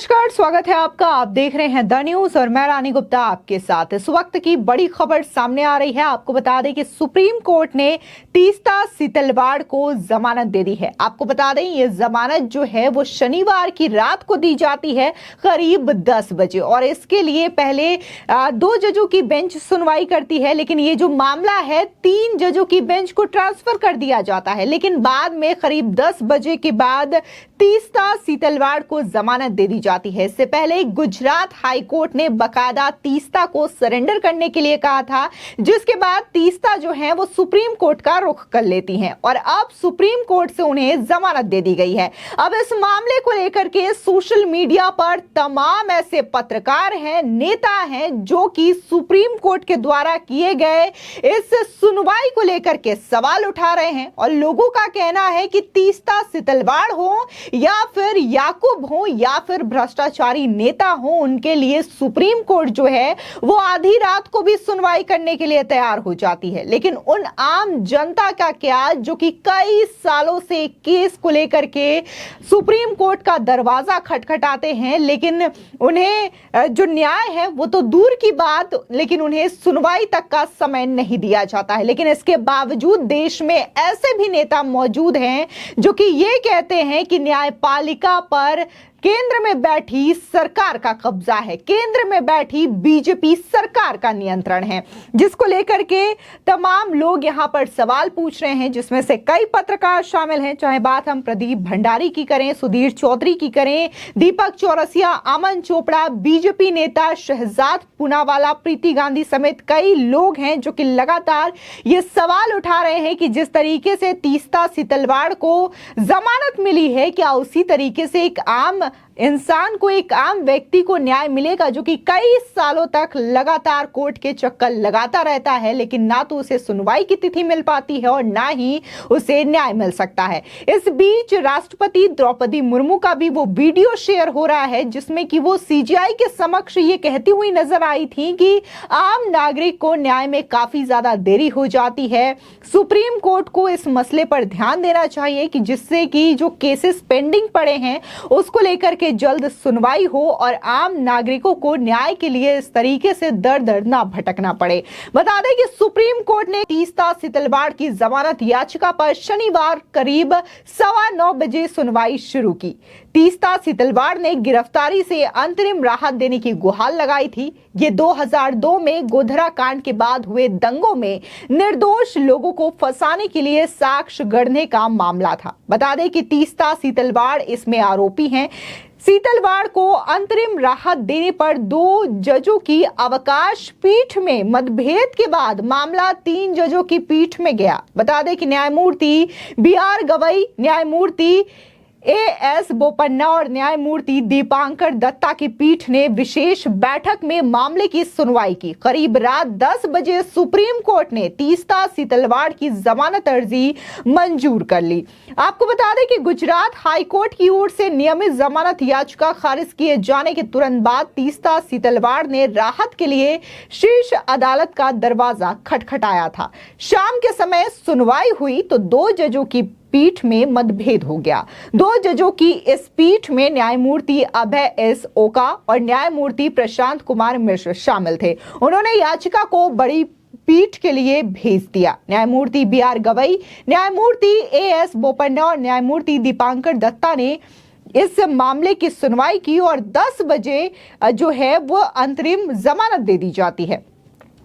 नमस्कार, स्वागत है आपका। आप देख रहे हैं द न्यूज और मैं रानी गुप्ता आपके साथ। इस वक्त की बड़ी खबर सामने आ रही है। आपको बता दें कि सुप्रीम कोर्ट ने तीस्ता सीतलवाड़ को जमानत दे दी है। आपको बता दें ये जमानत जो है वो शनिवार की रात को दी जाती है करीब 10 बजे और इसके लिए पहले 2 जजों की बेंच सुनवाई करती है, लेकिन ये जो मामला है 3 जजों की बेंच को ट्रांसफर कर दिया जाता है। लेकिन बाद में करीब 10 बजे के बाद तीस्ता सीतलवाड़ को जमानत दे दी जाती है। इससे पहले गुजरात हाई कोर्ट ने बकायदा तीस्ता को सरेंडर करने के लिए कहा था, जिसके बाद तीस्ता जो है वो सुप्रीम कोर्ट का रुख कर लेती हैं और अब सुप्रीम कोर्ट से उन्हें जमानत दे दी गई है। अब इस मामले को लेकर के सोशल मीडिया पर तमाम ऐसे पत्रकार हैं, नेता हैं जो कि सुप्रीम कोर्ट के द्वारा किए गए इस सुनवाई को लेकर के सवाल उठा रहे हैं और लोगों का कहना है कि तीस्ता सीतलवाड़ हो या फिर याकूब हो या फिर भ्रष्टाचारी नेता हो, उनके लिए सुप्रीम कोर्ट जो है वो आधी रात को भी सुनवाई करने के लिए तैयार हो जाती है। लेकिन उन आम जनता का क्या जो कि कई सालों से केस को लेकर के सुप्रीम कोर्ट का दरवाजा खटखटाते हैं, लेकिन उन्हें जो न्याय है वो तो दूर की बात, लेकिन उन्हें सुनवाई तक का समय नहीं दिया जाता है। लेकिन इसके बावजूद देश में ऐसे भी नेता मौजूद हैं जो कि ये कहते हैं कि न्यायपालिका पर केंद्र में बैठी सरकार का कब्जा है, केंद्र में बैठी बीजेपी सरकार का नियंत्रण है, जिसको लेकर के तमाम लोग यहां पर सवाल पूछ रहे हैं, जिसमें से कई पत्रकार शामिल हैं। चाहे बात हम प्रदीप भंडारी की करें, सुधीर चौधरी की करें, दीपक चौरसिया, अमन चोपड़ा, बीजेपी नेता शहजाद पूनावाला, प्रीति गांधी समेत कई लोग हैं जो कि लगातार ये सवाल उठा रहे हैं कि जिस तरीके से तीस्ता सीतलवाड़ को जमानत मिली है, क्या उसी तरीके से एक आम इंसान को, एक आम व्यक्ति को न्याय मिलेगा जो कि कई सालों तक लगातार कोर्ट के चक्कर लगाता रहता है, लेकिन ना तो उसे सुनवाई की तिथि मिल पाती है और ना ही उसे न्याय मिल सकता है। इस बीच राष्ट्रपति द्रौपदी मुर्मू का भी वो वीडियो शेयर हो रहा है जिसमें कि वो सीजीआई के समक्ष ये कहती हुई नजर आई थी कि आम नागरिक को न्याय में काफी ज्यादा देरी हो जाती है। सुप्रीम कोर्ट को इस मसले पर ध्यान देना चाहिए कि जिससे कि जो केसेस पेंडिंग पड़े हैं उसको लेकर के जल्द सुनवाई हो और आम नागरिकों को न्याय के लिए इस तरीके से दर दर ना भटकना पड़े। बता दें कि सुप्रीम कोर्ट ने तीस्ता सीतलवाड़ की जमानत याचिका पर शनिवार करीब 9:15 बजे सुनवाई शुरू की। तीस्ता सीतलवाड़ ने गिरफ्तारी से अंतरिम राहत देने की गुहार लगाई थी। ये 2002 में गोधरा कांड के बाद हुए दंगों में निर्दोष लोगों को फंसाने के लिए साक्ष्य गढ़ने का मामला था। बता दें कि तीस्ता सीतलवाड़ इसमें आरोपी हैं। सीतलवाड़ को अंतरिम राहत देने पर 2 जजों की अवकाश पीठ में मतभेद के बाद मामला 3 जजों की पीठ में गया। बता दें कि न्यायमूर्ति BR गवई, न्यायमूर्ति AS बोपन्ना और न्यायमूर्ति दीपांकर दत्ता की पीठ ने विशेष बैठक में मामले की सुनवाई की। करीब रात 10 बजे सुप्रीम कोर्ट ने तीस्ता सीतलवाड़ की जमानत अर्जी मंजूर कर ली। आपको बता दें कि गुजरात हाई कोर्ट की ओर से नियमित जमानत याचिका खारिज किए जाने के तुरंत बाद तीस्ता सीतलवाड़ ने राहत के लिए शीर्ष अदालत का दरवाजा खटखटाया था। शाम के समय सुनवाई हुई तो 2 जजों की पीठ में मतभेद हो गया। 2 जजों की इस पीठ में न्यायमूर्ति अभय S ओका और न्यायमूर्ति प्रशांत कुमार मिश्र शामिल थे। उन्होंने याचिका को बड़ी पीठ के लिए भेज दिया। न्यायमूर्ति BR गवई, न्यायमूर्ति AS बोपन्ना और न्यायमूर्ति दीपांकर दत्ता ने इस मामले की सुनवाई की और 10 बजे जो है वो अंतरिम जमानत दे दी जाती है।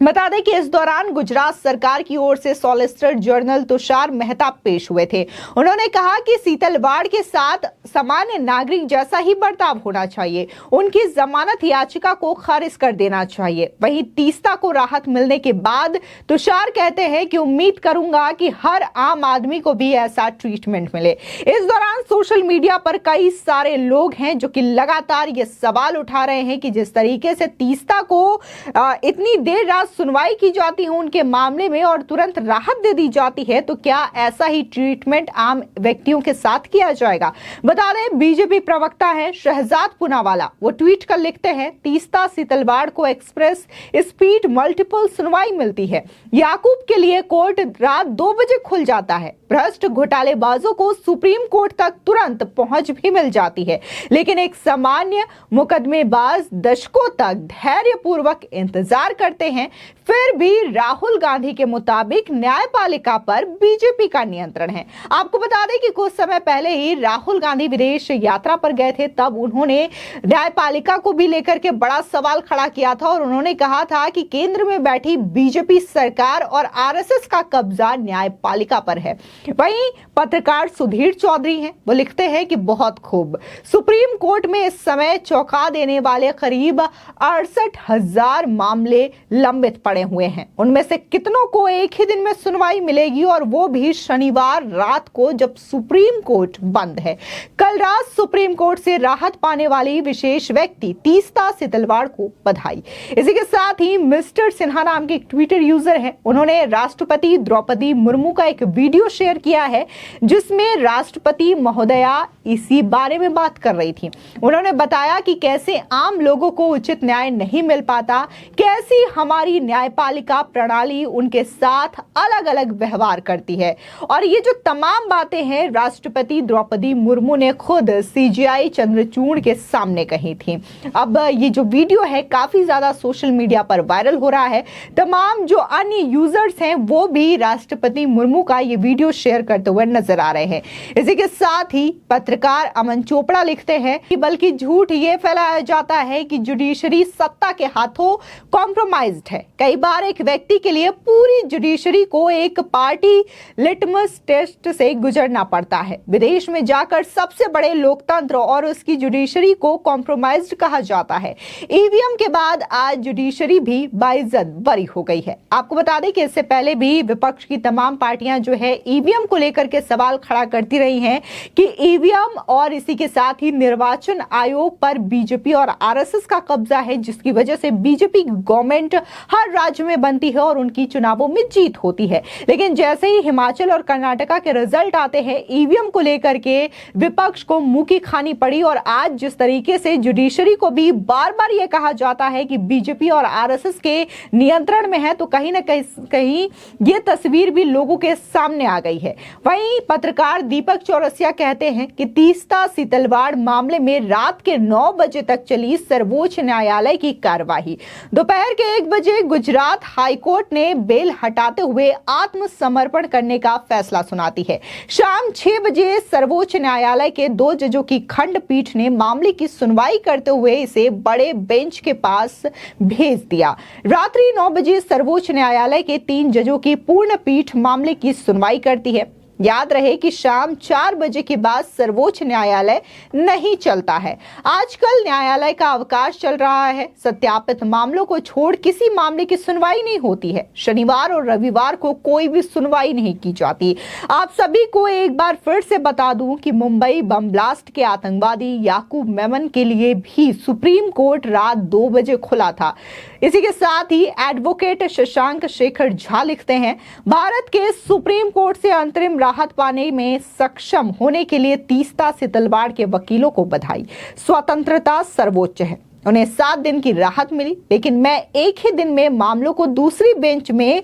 बता दें कि इस दौरान गुजरात सरकार की ओर से सॉलिसिटर जनरल तुषार मेहता पेश हुए थे। उन्होंने कहा कि सीतलवाड़ के साथ सामान्य नागरिक जैसा ही बर्ताव होना चाहिए, उनकी जमानत याचिका को खारिज कर देना चाहिए। वहीं तीस्ता को राहत मिलने के बाद तुषार कहते हैं कि उम्मीद करूंगा कि हर आम आदमी को भी ऐसा ट्रीटमेंट मिले। इस दौरान सोशल मीडिया पर कई सारे लोग हैं जो कि लगातार ये सवाल उठा रहे हैं कि जिस तरीके से तीस्ता को इतनी देर रात सुनवाई की जाती है उनके मामले में और तुरंत राहत दे दी जाती है, तो क्या ऐसा ही ट्रीटमेंट आम व्यक्तियों के साथ किया जाएगा? बता दें, बीजेपी प्रवक्ता है शहजाद पूनावाला, वो ट्वीट कर लिखते हैं, तीस्ता सीतलवाड़ को एक्सप्रेस स्पीड मल्टीपल सुनवाई मिलती है। याकूब के लिए कोर्ट रात 2 बजे खुल जाता है। भ्रष्ट घोटालेबाजों को सुप्रीम कोर्ट तक तुरंत पहुंच भी मिल जाती है, लेकिन एक सामान्य मुकदमेबाज दशकों तक धैर्यपूर्वक इंतजार करते हैं। फिर भी राहुल गांधी के मुताबिक न्यायपालिका पर बीजेपी का नियंत्रण है। आपको बता दें कि कुछ समय पहले ही राहुल गांधी विदेश यात्रा पर गए थे, तब उन्होंने न्यायपालिका को भी लेकर के बड़ा सवाल खड़ा किया था और उन्होंने कहा था कि केंद्र में बैठी बीजेपी सरकार और आरएसएस का कब्जा न्यायपालिका पर है। वहीं पत्रकार सुधीर चौधरी हैं, वो लिखते हैं कि बहुत खूब, सुप्रीम कोर्ट में इस समय चौंका देने वाले करीब 68,000 मामले लंबित पड़े हुए हैं। उनमें से कितनों को एक ही दिन में सुनवाई मिलेगी, और वो भी शनिवार रात को जब सुप्रीम कोर्ट बंद है। कल रात सुप्रीम कोर्ट से राहत पाने वाली विशेष व्यक्ति तीस्ता सीतलवाड़ को बधाई। इसी के साथ ही मिस्टर सिन्हा नाम के एक ट्विटर यूजर है, उन्होंने राष्ट्रपति द्रौपदी मुर्मू का एक वीडियो शेयर किया है जिसमें राष्ट्रपति महोदया इसी बारे में बात कर रही थी। उन्होंने बताया कि कैसे आम लोगों को उचित न्याय नहीं मिल पाता, कैसी हमारी न्यायपालिका प्रणाली उनके साथ अलग अलग व्यवहार करती है। और ये जो तमाम बातें हैं राष्ट्रपति द्रौपदी मुर्मू ने खुद सीजीआई चंद्रचूड़ के सामने कही थी। अब ये जो वीडियो है काफी ज्यादा सोशल मीडिया पर वायरल हो रहा है। तमाम जो अन्य यूजर्स हैं वो भी राष्ट्रपति मुर्मू का ये वीडियो शेयर करते हुए नजर आ रहे हैं। इसी के साथ ही पत्रकार अमन चोपड़ा लिखते हैं कि बल्कि झूठ ये फैलाया जाता है कि जुडिशरी सत्ता के हाथों कॉम्प्रोमाइज्ड है। कई बार एक व्यक्ति के लिए पूरी जुडिशरी को एक पार्टी लिटमस टेस्ट से गुजरना पड़ता है। विदेश में जाकर सबसे बड़े लोकतंत्र और उसकी जुडिशरी को कॉम्प्रोमाइज्ड कहा जाता है। ईवीएम के बाद आज जुडिशरी भी बाइज्जत बरी हो गई है। आपको बता दें कि इससे पहले भी विपक्ष की तमाम पार्टियां जो है ईवीएम को लेकर के सवाल खड़ा करती रही हैं कि ईवीएम और इसी के साथ ही निर्वाचन आयोग पर बीजेपी और आरएसएस का कब्जा है, जिसकी वजह से बीजेपी गवर्नमेंट हर राज्य में बनती है और उनकी चुनावों में जीत होती है। लेकिन जैसे ही हिमाचल और कर्नाटका के रिजल्ट आते हैं, ईवीएम को लेकर के विपक्ष को मुंह की खानी पड़ी। और आज जिस तरीके से जुडिशरी को भी बार बार यह कहा जाता है कि बीजेपी और आरएसएस के नियंत्रण में है, तो कहीं ना कहीं ये तस्वीर भी लोगों के सामने आ गई है। वहीं पत्रकार दीपक चौरसिया कहते हैं कि तीस्ता सीतलवाड़ मामले में रात के 9 बजे तक चली सर्वोच्च न्यायालय की कार्यवाही। दोपहर के 1 बजे गुजरात हाईकोर्ट ने बेल हटाते हुए आत्मसमर्पण करने का फैसला सुनाती है। शाम 6 बजे सर्वोच्च न्यायालय के 2 जजों की खंडपीठ ने मामले की सुनवाई करते हुए इसे बड़े बेंच के पास भेज दिया। रात्रि 9 बजे सर्वोच्च न्यायालय के 3 जजों की पूर्ण पीठ मामले की सुनवाई करती है। याद रहे कि शाम 4 बजे के बाद सर्वोच्च न्यायालय नहीं चलता है। आजकल न्यायालय का अवकाश चल रहा है। सत्यापित मामलों को छोड़ किसी मामले की सुनवाई नहीं होती है। शनिवार और रविवार को कोई भी सुनवाई नहीं की जाती। आप सभी को एक बार फिर से बता दूं कि मुंबई बम ब्लास्ट के आतंकवादी याकूब मेमन के लिए भी सुप्रीम कोर्ट रात 2 बजे खुला था। इसी के साथ ही एडवोकेट शशांक शेखर झा लिखते हैं, भारत के सुप्रीम कोर्ट से अंतरिम राहत पाने में सक्षम होने के लिए तीस्ता सीतलवाड़ के वकीलों को बधाई। स्वतंत्रता सर्वोच्च है। उन्हें 7 दिन की राहत मिली, लेकिन मैं एक ही दिन में मामलों को दूसरी बेंच में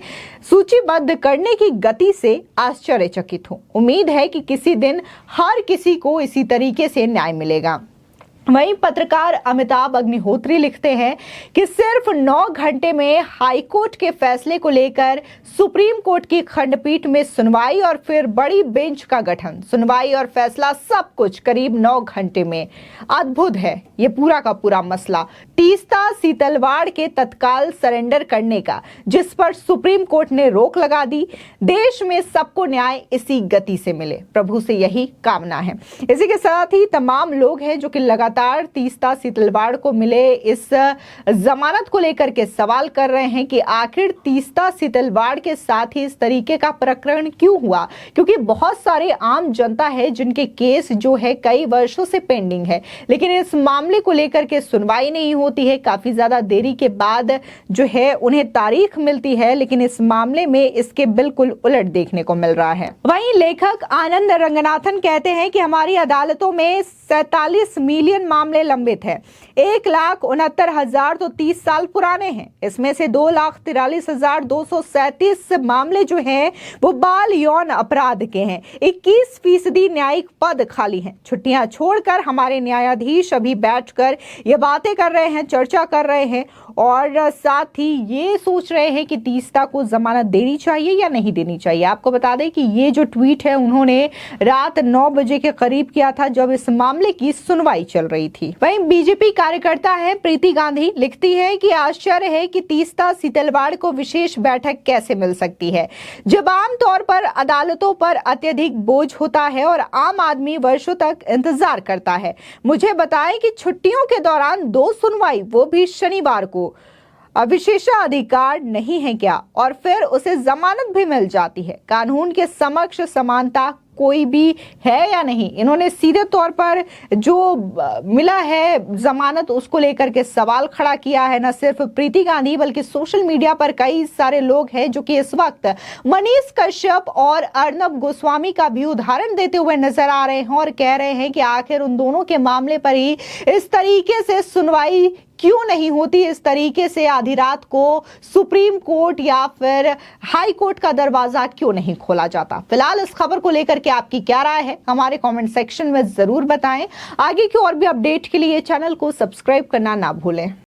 सूचीबद्ध करने की गति से आश्चर्यचकित हूं। उम्मीद है कि किसी दिन हर किसी को इसी तरीके से न्याय मिलेगा। वहीं पत्रकार अमिताभ अग्निहोत्री लिखते हैं कि सिर्फ 9 घंटे में हाईकोर्ट के फैसले को लेकर सुप्रीम कोर्ट की खंडपीठ में सुनवाई और फिर बड़ी बेंच का गठन, सुनवाई और फैसला सब कुछ करीब 9 घंटे में। अद्भुत है ये पूरा का पूरा मसला। तीस्ता सीतलवाड़ के तत्काल सरेंडर करने का, जिस पर सुप्रीम कोर्ट ने रोक लगा दी। देश में सबको न्याय इसी गति से मिले, प्रभु से यही कामना है। इसी के साथ ही तमाम लोग हैं जो कि लगातार लगातार तीस्ता सीतलवाड़ को मिले इस जमानत को लेकर के सवाल कर रहे हैं कि आखिर तीस्ता सीतलवाड़ के साथ ही इस तरीके का प्रकरण क्यों हुआ, क्योंकि बहुत सारे आम जनता है जिनके केस जो है कई वर्षों से पेंडिंग है, लेकिन इस मामले को लेकर के सुनवाई नहीं होती है। काफी ज्यादा देरी के बाद जो है उन्हें तारीख मिलती है, लेकिन इस मामले में इसके बिल्कुल उलट देखने को मिल रहा है। वहीं लेखक आनंद रंगनाथन कहते हैं कि हमारी अदालतों में 47 मिलियन मामले लंबित है। 1,69,000 तो 30 साल पुराने हैं। इसमें से 2,43,237 मामले जो हैं वो बाल यौन अपराध के हैं। 21% न्यायिक पद खाली हैं। छुट्टियां छोड़कर हमारे न्यायाधीश अभी बैठकर ये बातें कर रहे हैं, चर्चा कर रहे हैं और साथ ही ये सोच रहे हैं कि तीस्ता को जमानत देनी चाहिए या नहीं देनी चाहिए। आपको बता दें कि ये जो ट्वीट है उन्होंने रात 9 बजे के करीब किया था, जब इस मामले की सुनवाई चल रही थी। वहीं बीजेपी कार्यकर्ता है प्रीति गांधी लिखती है कि आश्चर्य है कि तीस्ता सीतलवाड़ को विशेष बैठक कैसे मिल सकती है, जब आमतौर पर अदालतों पर अत्यधिक बोझ होता है और आम आदमी वर्षों तक इंतजार करता है। मुझे बताएं कि छुट्टियों के दौरान 2 सुनवाई, वो भी शनिवार को, विशेषाधिकार नहीं है क्या? और फिर उसे जमानत भी मिल जाती है। कानून के समक्ष समानता कोई भी है या नहीं? इन्होंने सीधे तौर पर जो मिला है जमानत उसको लेकर के सवाल खड़ा किया है। न सिर्फ प्रीति गांधी बल्कि सोशल मीडिया पर कई सारे लोग हैं जो कि इस वक्त मनीष कश्यप और अर्नब गोस्वामी का भी उदाहरण देते हुए नजर आ रहे हैं और कह रहे हैं कि आखिर उन दोनों के मामले पर ही इस तरीके से सुनवाई क्यों नहीं होती, इस तरीके से आधी रात को सुप्रीम कोर्ट या फिर हाई कोर्ट का दरवाजा क्यों नहीं खोला जाता। फिलहाल इस खबर को लेकर के आपकी क्या राय है हमारे कमेंट सेक्शन में जरूर बताएं। आगे की और भी अपडेट के लिए चैनल को सब्सक्राइब करना ना भूलें।